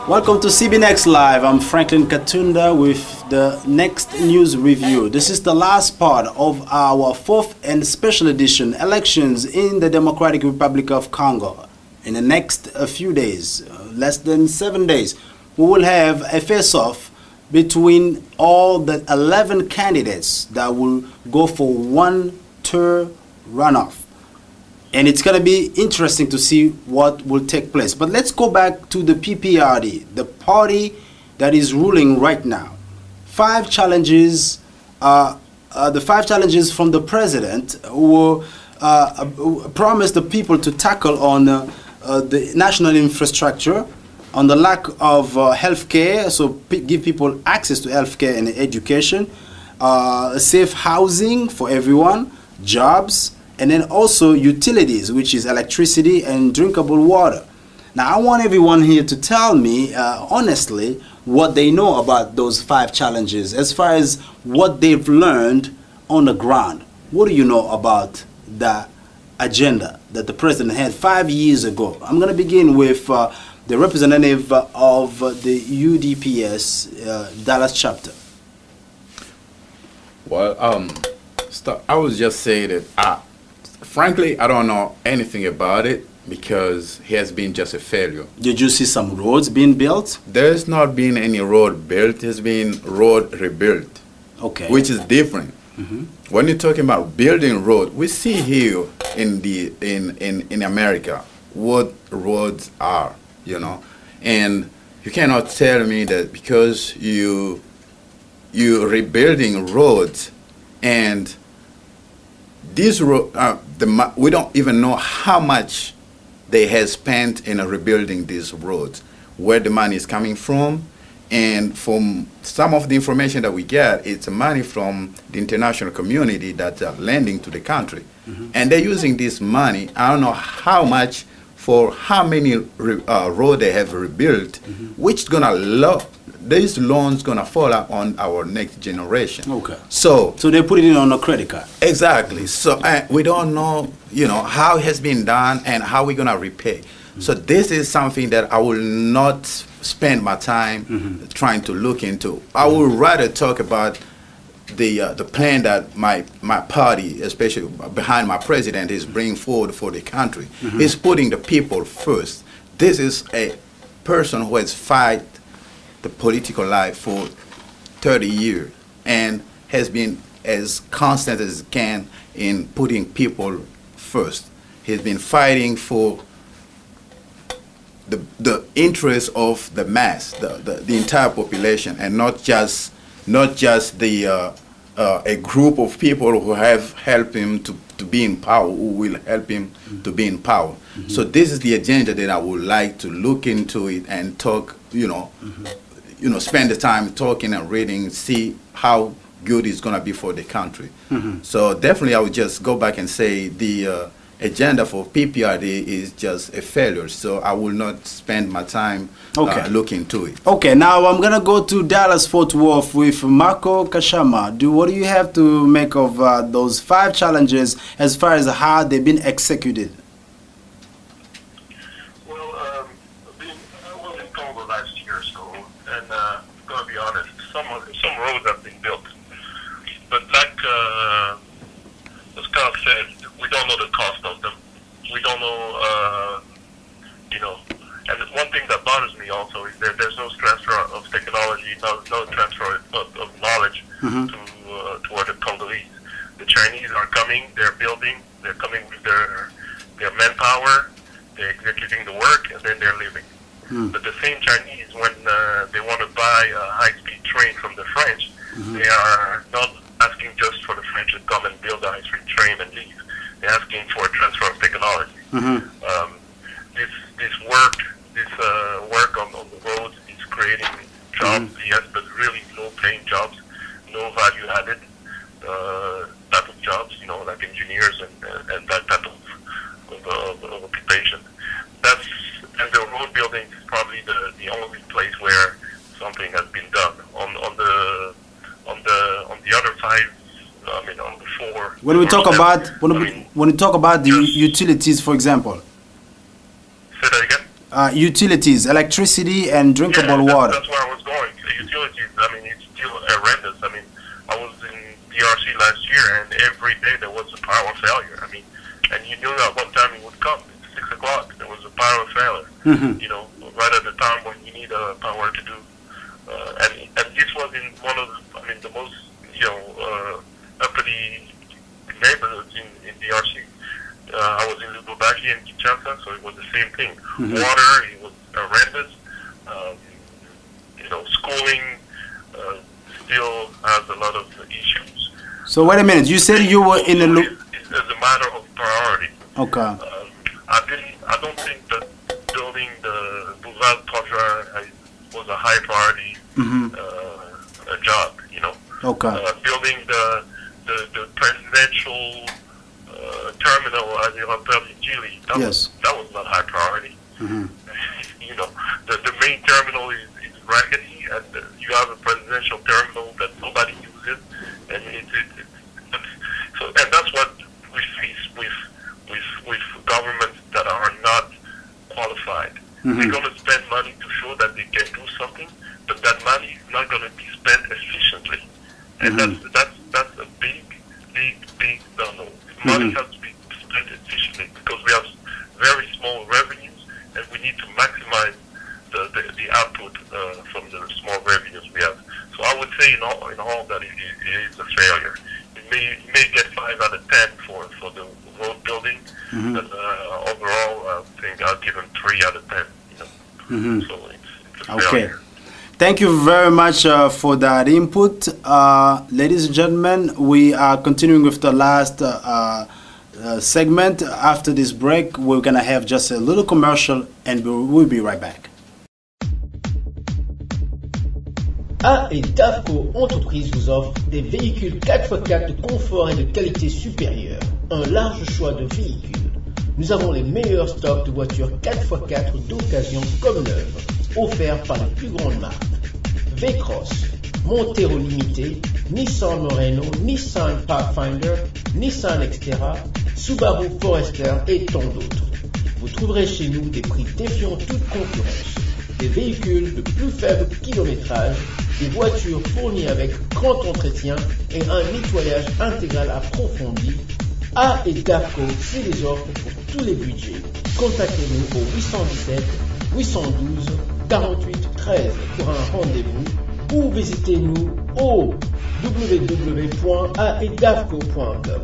Welcome to CBNEXT Live. I'm Franklin Katunda with the next news review. This is the last part of our fourth and special edition elections in the Democratic Republic of Congo. In the next few days, less than 7 days, we will have a face-off between all the 11 candidates that will go for one-term runoff. And it's going to be interesting to see what will take place. But let's go back to the PPRD, the party that is ruling right now. The 5 challenges from the president who promised the people to tackle on the national infrastructure, on the lack of health care, so give people access to health care and education, safe housing for everyone, jobs, and then also utilities, which is electricity and drinkable water. Now, I want everyone here to tell me, honestly, what they know about those 5 challenges, as far as what they've learned on the ground. What do you know about the agenda that the president had 5 years ago? I'm going to begin with the representative of the UDPS Dallas chapter. Well, I would just say that frankly, I don't know anything about it because he has been just a failure. Did you see some roads being built? There's not been any road built. There's been road rebuilt. Okay. Which is different. When you're talking about building road, we see here in America what roads are, you know, and you cannot tell me that because you're rebuilding roads and these we don't even know how much they have spent in rebuilding these roads, where the money is coming from, and from some of the information that we get, it's money from the international community that are lending to the country, and they're using this money. I don't know how much for how many roads they have rebuilt, which is gonna these loans gonna fall out on our next generation. Okay. So they put it in on a credit card. Exactly. So we don't know, how it has been done and how we're gonna repay. So this is something that I will not spend my time trying to look into. I would rather talk about the plan that my party, especially behind my president, is bringing forward for the country. He's putting the people first. This is a person who has fight the political life for 30 years and has been as constant as he can in putting people first. He's been fighting for the interest of the mass, the entire population, and not just a group of people who have helped him to be in power, who will help him to be in power. So this is the agenda that I would like to look into it and talk, spend the time talking and reading, see how good it's going to be for the country. So definitely I would just go back and say the agenda for PPRD is just a failure. So I will not spend my time looking into it. Okay, now I'm going to go to Dallas-Fort Worth with Marco Kashama. What do you have to make of those 5 challenges as far as how they've been executed? To be honest, some roads have been built, but like Scott said, we don't know the cost of them. We don't know, And one thing that bothers me also is that there's no transfer of technology, no transfer of knowledge toward the Congolese. The Chinese are coming, they're building, they're coming with their manpower, they're executing the work, and then they're leaving. But the same Chinese, when they want to buy a high-speed train from the French, they are not asking just for the French to come and build a high-speed train and leave. They're asking for a transfer of technology. This work on the roads is creating jobs, yes, but really low-paying jobs, no value added type of jobs, like engineers and that type of occupation. And the road building is probably the only place where something has been done. On the other 5, on the 4. When we talk about when we talk about the utilities, for example. Say that again. utilities, electricity and drinkable water. That's where I was going. The utilities, I mean, it's still horrendous. I mean, I was in DRC last year, and every day there was a power failure. I mean, and you knew that one time it would come. It's 6 o'clock. There was a power failure. You know, right at the time when you need power to do. And this was in one of, the most, uppity neighborhoods in DRC. I was in Lubumbashi and Kinshasa, so it was the same thing. Water, it was horrendous. Schooling still has a lot of issues. So wait a minute, you said you were in a it's a matter of priority. Okay. I don't think that building the Boulevard Projet was a high priority job, Okay. Building the presidential terminal at the airport in Chile, that was not high priority. The main terminal is raggedy, and you have a presidential terminal that nobody uses, and and that's what we face with governments that are not qualified. They're going to spend money to show that they can do something, but that money is not going to be spent efficiently, and that's a big no. Money has to be spent efficiently because we have very small revenues, and we need to maximize the output from the small revenues we have. So I would say in all that it is a failure. You may get 5 out of 10 for the road building, but overall I think I'll give them 3 out of 10. So it's a failure. Thank you very much for that input. Ladies and gentlemen, we are continuing with the last segment. After this break, we're going to have just a little commercial and we'll be right back. A et DRCongo Entreprise vous offre des véhicules 4x4 de confort et de qualité supérieure. Un large choix de véhicules. Nous avons les meilleurs stocks de voitures 4x4 d'occasion comme neuves, offerts par les plus grandes marques. V-Cross, Montero Limité, Nissan Moreno, Nissan Pathfinder, Nissan Xterra, Subaru Forester et tant d'autres. Vous trouverez chez nous des prix défiant toute concurrence, des véhicules de plus faible kilométrage, des voitures fournies avec grand entretien et un nettoyage intégral approfondi. A et DRCongo, c'est les offres pour tous les budgets. Contactez-nous au 817 812 48 13 pour un rendez-vous ou visitez-nous au www.aetdarco.com.